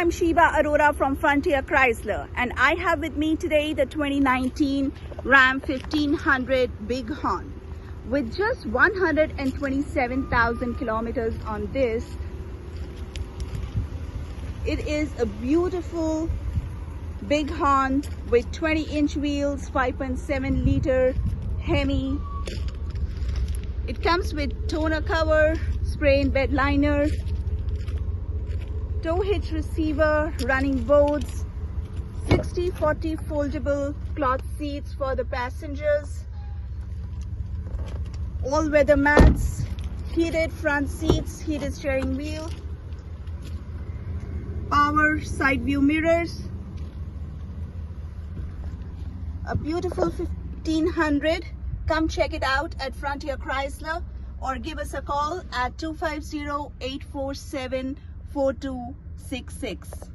I'm Shiba Arora from Frontier Chrysler, and I have with me today the 2019 Ram 1500 Bighorn. With just 127,000 kilometers on this, it is a beautiful Bighorn with 20-inch wheels, 5.7 liter Hemi. It comes with tonneau cover, spray and bed liner, tow hitch receiver, running boards, 60/40 foldable cloth seats for the passengers, all-weather mats, heated front seats, heated steering wheel, power side view mirrors, a beautiful 1500. Come check it out at Frontier Chrysler or give us a call at 250-847-4266.